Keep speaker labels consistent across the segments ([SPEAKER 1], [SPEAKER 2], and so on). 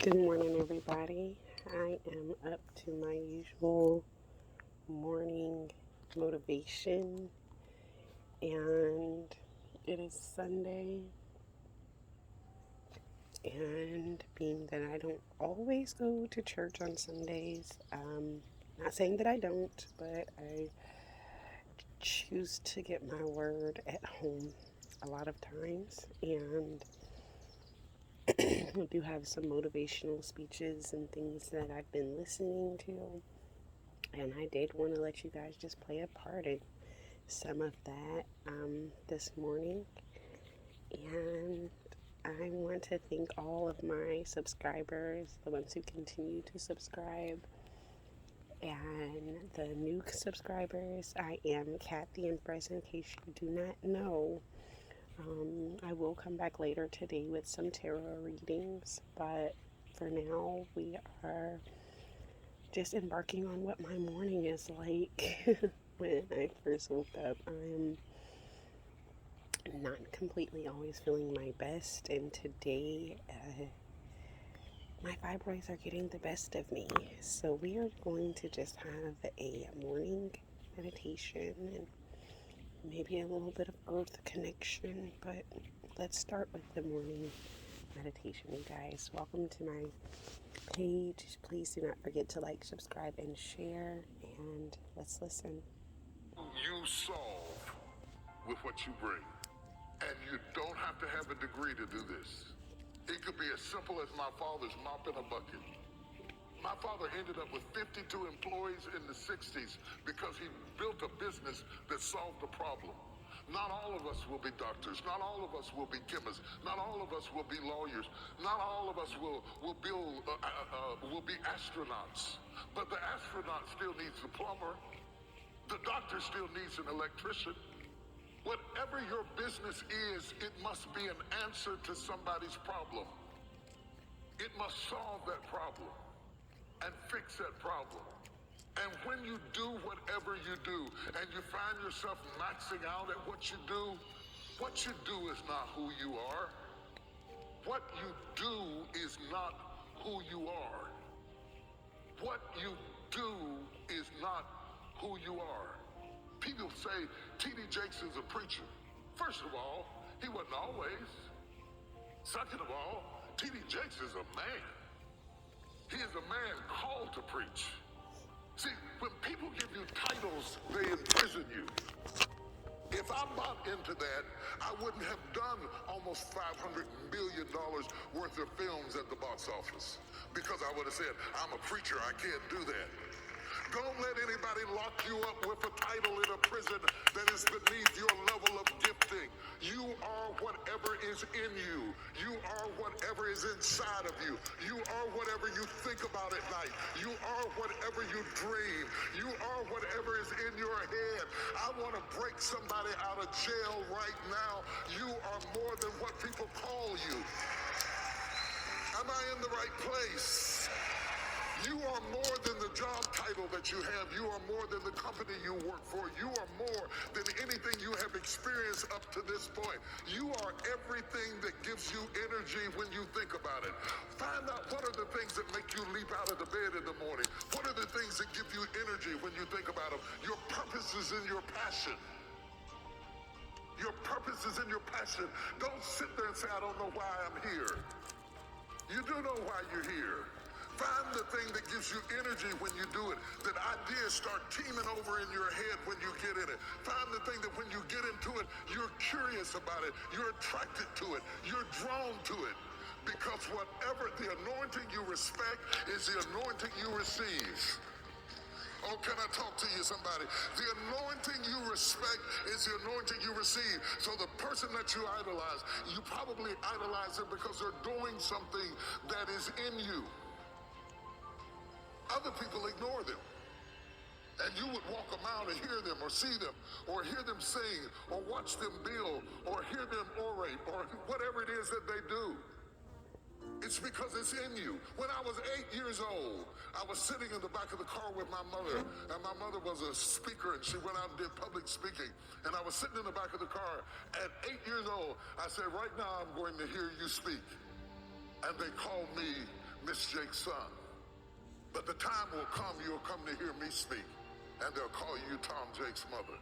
[SPEAKER 1] Good morning, everybody. I am up to my usual morning motivation, and it is Sunday. And being that I don't always go to church on Sundays, not saying that I don't, but I choose to get my word at home a lot of times. And I do have some motivational speeches and things that I've been listening to. And I did want to let you guys just play a part in some of that this morning. And I want to thank all of my subscribers, the ones who continue to subscribe, and the new subscribers. I am Kat the Empress, in case you do not know. I will come back later today with some tarot readings, but for now, we are just embarking on what my morning is like. When I first woke up, I'm not completely always feeling my best, and today my fibroids are getting the best of me. So we are going to just have a morning meditation and maybe a little bit of earth connection, but let's start with the morning meditation, you guys. Welcome to my page. Please do not forget to like, subscribe, and share, and let's listen.
[SPEAKER 2] You solve with what you bring. And you don't have to have a degree to do this. It could be as simple as my father's mop in a bucket. My father ended up with 52 employees in the 60s because he built a business that solved a problem. Not all of us will be doctors. Not all of us will be chemists. Not all of us will be lawyers. Not all of us will be astronauts. But the astronaut still needs a plumber. The doctor still needs an electrician. Whatever your business is, it must be an answer to somebody's problem. It must solve that problem and fix that problem. And when you do whatever you do and you find yourself maxing out at what you do is not who you are. What you do is not who you are. What you do is not who you are. People say T.D. Jakes is a preacher. First of all, he wasn't always. Second of all, T.D. Jakes is a man. He is a man called to preach. See, when people give you titles, they imprison you. If I bought into that, I wouldn't have done almost $500 million worth of films at the box office. Because I would have said, I'm a preacher, I can't do that. Don't let anybody lock you up with a title in a prison that is beneath your level of gifting. You are whatever is in you. You are whatever is inside of you. You are whatever you think about at night. You are whatever you dream. You are whatever is in your head. I want to break somebody out of jail right now. You are more than what people call you. Am I in the right place? You are more than the job title that you have. You are more than the company you work for. You are more than anything you have experienced up to this point. You are everything that gives you energy when you think about it. Find out what are the things that make you leap out of the bed in the morning. What are the things that give you energy when you think about them? Your purpose is in your passion. Your purpose is in your passion. Don't sit there and say, I don't know why I'm here. You do know why you're here. Find the thing that gives you energy when you do it. That ideas start teeming over in your head when you get in it. Find the thing that when you get into it, you're curious about it. You're attracted to it. You're drawn to it. Because whatever the anointing you respect is the anointing you receive. Oh, can I talk to you, somebody? The anointing you respect is the anointing you receive. So the person that you idolize, you probably idolize them because they're doing something that is in you. Other people ignore them. And you would walk a mile to hear them or see them or hear them sing or watch them build or hear them orate or whatever it is that they do. It's because it's in you. When I was 8 years old, I was sitting in the back of the car with my mother, and my mother was a speaker, and she went out and did public speaking. And I was sitting in the back of the car. At 8 years old, I said, right now I'm going to hear you speak. And they called me Miss Jake's son. But the time will come, you'll come to hear me speak, and they'll call you Tom Jake's mother.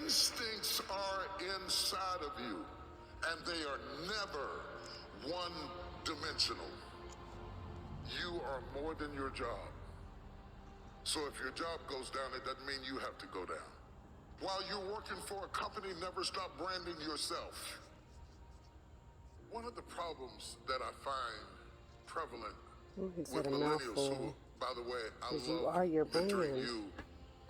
[SPEAKER 2] Instincts are inside of you, and they are never one-dimensional. You are more than your job. So if your job goes down, it doesn't mean you have to go down. While you're working for a company, never stop branding yourself. One of the problems that I find prevalent
[SPEAKER 1] He
[SPEAKER 2] with
[SPEAKER 1] said a
[SPEAKER 2] millennials who,
[SPEAKER 1] mouthful.
[SPEAKER 2] by the way, I
[SPEAKER 1] 'Cause you
[SPEAKER 2] love
[SPEAKER 1] are your
[SPEAKER 2] mentoring
[SPEAKER 1] brand.
[SPEAKER 2] you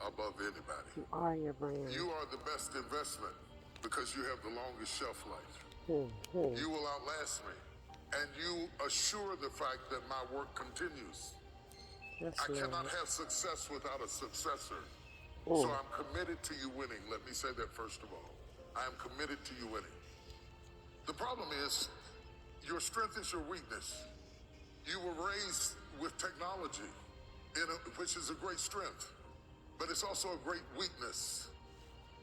[SPEAKER 2] above anybody.
[SPEAKER 1] You are your brand.
[SPEAKER 2] You are the best investment because you have the longest shelf life.
[SPEAKER 1] Mm-hmm.
[SPEAKER 2] You will outlast me, and you assure the fact that my work continues.
[SPEAKER 1] Yes,
[SPEAKER 2] I cannot
[SPEAKER 1] Lord.
[SPEAKER 2] have success without a successor. So I'm committed to you winning. Let me say that first of all. I am committed to you winning. The problem is, your strength is your weakness. You were raised with technology, which is a great strength, but it's also a great weakness.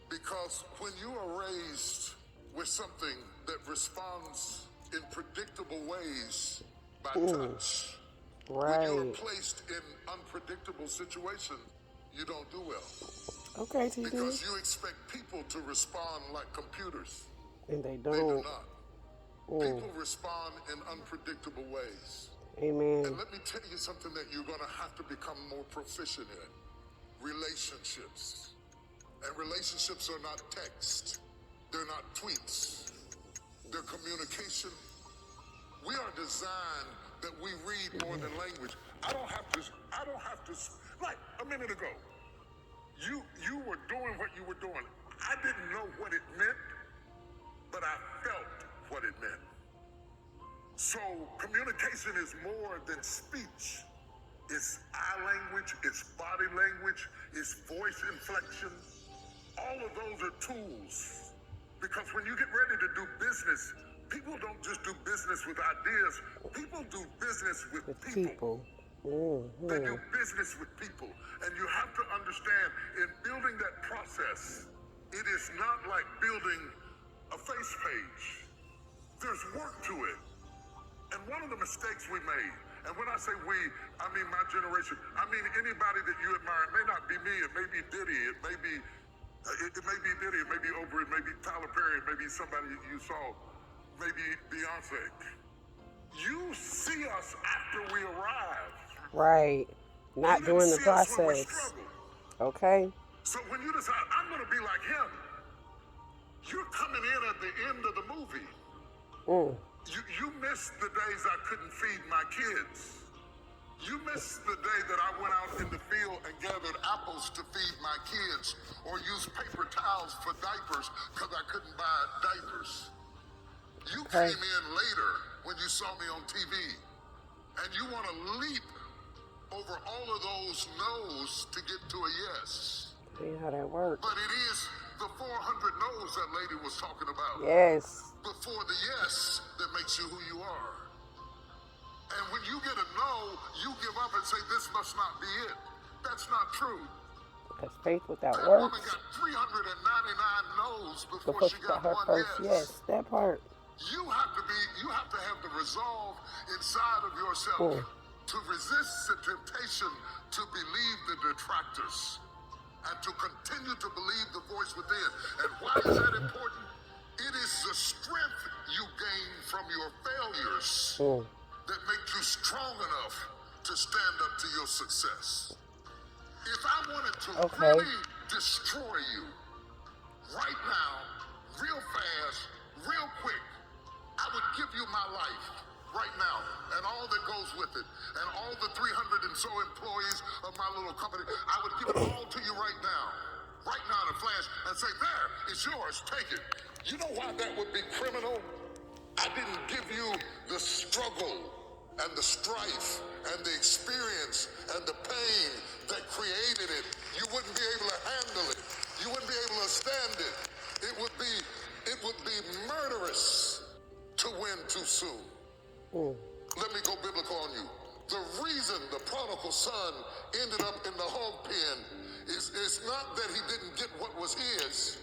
[SPEAKER 2] Because when you are raised with something that responds in predictable ways by touch, when you are
[SPEAKER 1] Right.
[SPEAKER 2] placed in unpredictable situations, you don't do well.
[SPEAKER 1] Okay, TD.
[SPEAKER 2] Because you expect people to respond like computers.
[SPEAKER 1] And they
[SPEAKER 2] They do
[SPEAKER 1] don't.
[SPEAKER 2] not. People respond in unpredictable ways.
[SPEAKER 1] Amen.
[SPEAKER 2] And let me tell you something that you're going to have to become more proficient in. Relationships. And relationships are not text. They're not tweets. They're communication. We are designed that we read more than language. I don't have to, like a minute ago, you were doing what you were doing. I didn't know what it meant, but I felt what it meant. So communication is more than speech. It's eye language, it's body language, it's voice inflection. All of those are tools. Because when you get ready to do business, people don't just do business with ideas. People do business with people. They do business with people. And you have to understand, in building that process, it is not like building a face page. There's work to it. And one of the mistakes we made, and when I say we, I mean my generation, I mean anybody that you admire. It may not be me, it may be Diddy, it may be Diddy, it may be Oprah, it may be Tyler Perry, it may be somebody you saw, maybe Beyonce. You see us after we arrive.
[SPEAKER 1] Right. Not
[SPEAKER 2] You
[SPEAKER 1] during the
[SPEAKER 2] didn't see us when we
[SPEAKER 1] process.
[SPEAKER 2] struggled.
[SPEAKER 1] Okay.
[SPEAKER 2] So when you decide, I'm going to be like him, you're coming in at the end of the movie. You missed the days I couldn't feed my kids. You missed the day that I went out in the field and gathered apples to feed my kids or used paper towels for diapers because I couldn't buy diapers. You came in later when you saw me on TV, and you want to leap over all of those no's to get to a yes.
[SPEAKER 1] See how that works.
[SPEAKER 2] But it is the 400 no's that lady was talking about.
[SPEAKER 1] Yes.
[SPEAKER 2] Before the yes that makes you who you are. And when you get a no, you give up and say, this must not be it. That's not true.
[SPEAKER 1] Because faith without
[SPEAKER 2] That woman
[SPEAKER 1] works.
[SPEAKER 2] got 399 no's before
[SPEAKER 1] Before
[SPEAKER 2] she
[SPEAKER 1] she got
[SPEAKER 2] got
[SPEAKER 1] her
[SPEAKER 2] one
[SPEAKER 1] first yes. That part.
[SPEAKER 2] You have to have the resolve inside of yourself to resist the temptation to believe the detractors and to continue to believe the voice within. And why is that important? It is the strength you gain from your failures that make you strong enough to stand up to your success. If I wanted to really destroy you right now, real fast, real quick, I would give you my life right now and all that goes with it and all the 300 and so employees of my little company. I would give it all to you right now in a flash and say, there, it's yours, take it. You know why that would be criminal? I didn't give you the struggle and the strife and the experience and the pain that created it. You wouldn't be able to handle it. You wouldn't be able to stand it. It would be murderous to win too soon. Let me go biblical on you. The reason the prodigal son ended up in the hog pen is not that he didn't get what was his.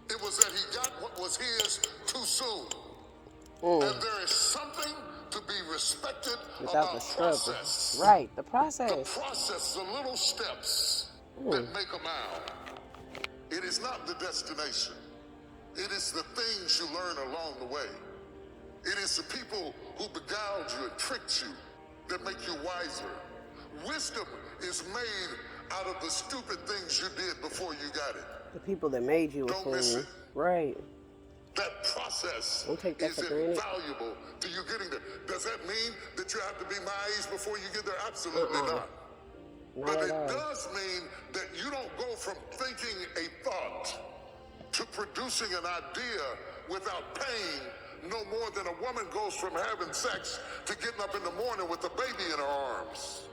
[SPEAKER 2] It was that he got what was his too soon. And there is something to be
[SPEAKER 1] without the
[SPEAKER 2] about
[SPEAKER 1] struggle.
[SPEAKER 2] process.
[SPEAKER 1] Right, the
[SPEAKER 2] The
[SPEAKER 1] process.
[SPEAKER 2] process, the little steps that make a mile. It is not the destination. It is the things you learn along the way. It is the people who beguiled you and tricked you that make you wiser. Wisdom is made out of the stupid things you did before you got it.
[SPEAKER 1] The people that made you a
[SPEAKER 2] Don't miss
[SPEAKER 1] fool.
[SPEAKER 2] it.
[SPEAKER 1] Right.
[SPEAKER 2] That process
[SPEAKER 1] Don't take that
[SPEAKER 2] is
[SPEAKER 1] for granted.
[SPEAKER 2] invaluable to you getting there. Does that mean that you have to be my age before you get there? Absolutely not.
[SPEAKER 1] Not
[SPEAKER 2] But
[SPEAKER 1] at
[SPEAKER 2] it
[SPEAKER 1] all.
[SPEAKER 2] does mean that you don't go from thinking a thought to producing an idea without pain no more than a woman goes from having sex to getting up in the morning with a baby in her arms.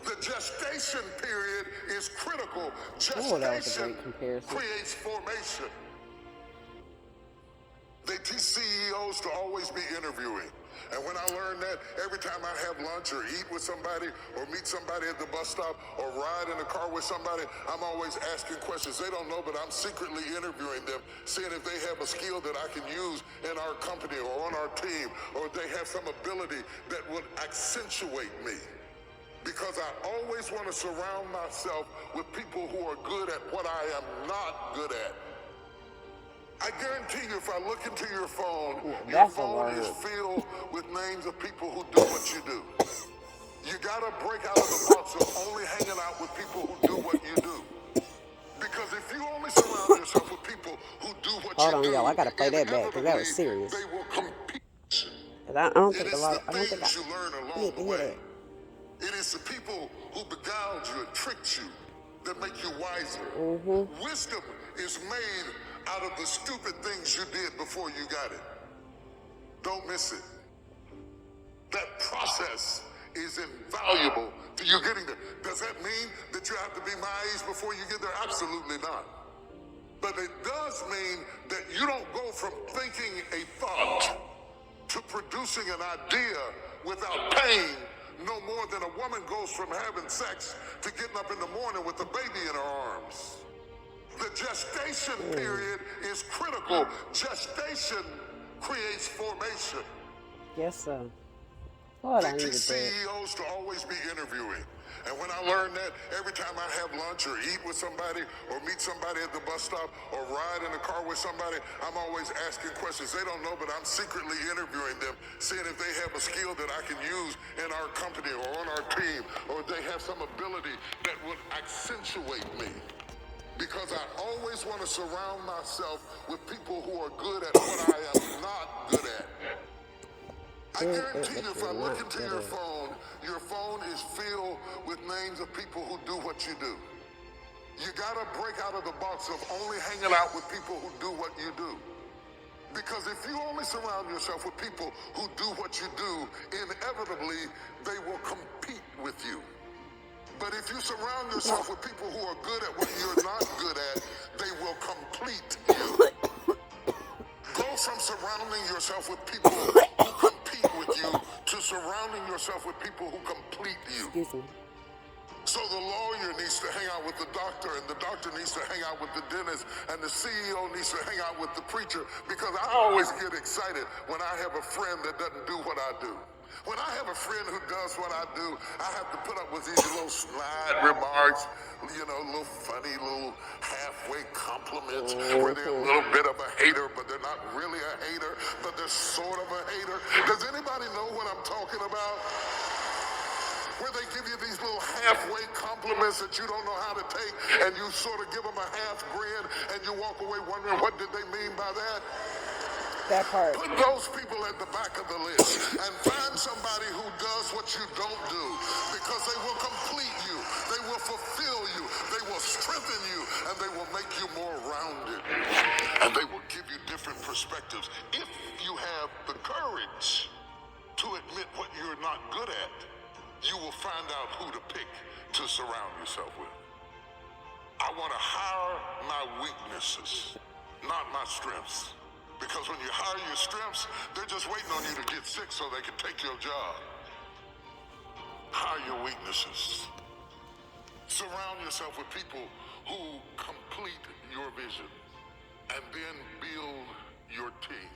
[SPEAKER 2] The gestation period is critical.
[SPEAKER 1] Oh, that was a
[SPEAKER 2] Gestation
[SPEAKER 1] great comparison.
[SPEAKER 2] creates formation. They teach CEOs to always be interviewing. And when I learned that, every time I have lunch or eat with somebody or meet somebody at the bus stop or ride in a car with somebody, I'm always asking questions. They don't know, but I'm secretly interviewing them, seeing if they have a skill that I can use in our company or on our team, or if they have some ability that would accentuate me. Because I always want to surround myself with people who are good at what I am not good at. I guarantee you, if I look into your phone, your phone is filled with names of people who do what you do. You gotta break out of the box of only hanging out with people who do what you do. Because if you only surround yourself with people who do what you do,
[SPEAKER 1] Hold on, y'all. I gotta play that back because that was serious.
[SPEAKER 2] they will compete.
[SPEAKER 1] I don't
[SPEAKER 2] It
[SPEAKER 1] think
[SPEAKER 2] is
[SPEAKER 1] I
[SPEAKER 2] the things you learn along the way. It is the people who beguiled you and tricked you that make you wiser. Wisdom is made out of the stupid things you did before you got it. Don't miss it. That process is invaluable to you getting there. Does that mean that you have to be my age before you get there? Absolutely not. But it does mean that you don't go from thinking a thought to producing an idea without pain no more than a woman goes from having sex to getting up in the morning with a baby in her arms. The gestation period is critical. Gestation creates formation.
[SPEAKER 1] Yes, sir. Lord, I
[SPEAKER 2] They
[SPEAKER 1] needed
[SPEAKER 2] teach
[SPEAKER 1] that.
[SPEAKER 2] CEOs to always be interviewing. And when I learned that, every time I have lunch or eat with somebody or meet somebody at the bus stop or ride in a car with somebody, I'm always asking questions. They don't know, but I'm secretly interviewing them, seeing if they have a skill that I can use in our company or on our team, or they have some ability that would accentuate me. Because I always want to surround myself with people who are good at what I am not good at. I guarantee you, if I look into your phone is filled with names of people who do what you do. You gotta break out of the box of only hanging out with people who do what you do. Because if you only surround yourself with people who do what you do, inevitably, they will compete with you. But if you surround yourself with people who are good at what you're not good at, they will complete you. Go from surrounding yourself with people who compete with you to surrounding yourself with people who complete you.
[SPEAKER 1] Excuse me.
[SPEAKER 2] So the lawyer needs to hang out with the doctor, and the doctor needs to hang out with the dentist, and the CEO needs to hang out with the preacher, because I always get excited when I have a friend that doesn't do what I do. When I have a friend who does what I do, I have to put up with these little snide remarks, little funny, little halfway compliments, where they're a little bit of a hater, but they're not really a hater, but they're sort of a hater. Does anybody know what I'm talking about? Where they give you these little halfway compliments that you don't know how to take, and you sort of give them a half grin, and you walk away wondering, what did they mean by that?
[SPEAKER 1] That part.
[SPEAKER 2] Put those people at the back of the list and find somebody who does what you don't do, because they will complete you, they will fulfill you, they will strengthen you, and they will make you more rounded, and they will give you different perspectives. If you have the courage to admit what you're not good at, you will find out who to pick to surround yourself with. I want to hire my weaknesses, not my strengths. Because when you hire your strengths, they're just waiting on you to get sick so they can take your job. Hire your weaknesses. Surround yourself with people who complete your vision, and then build your team.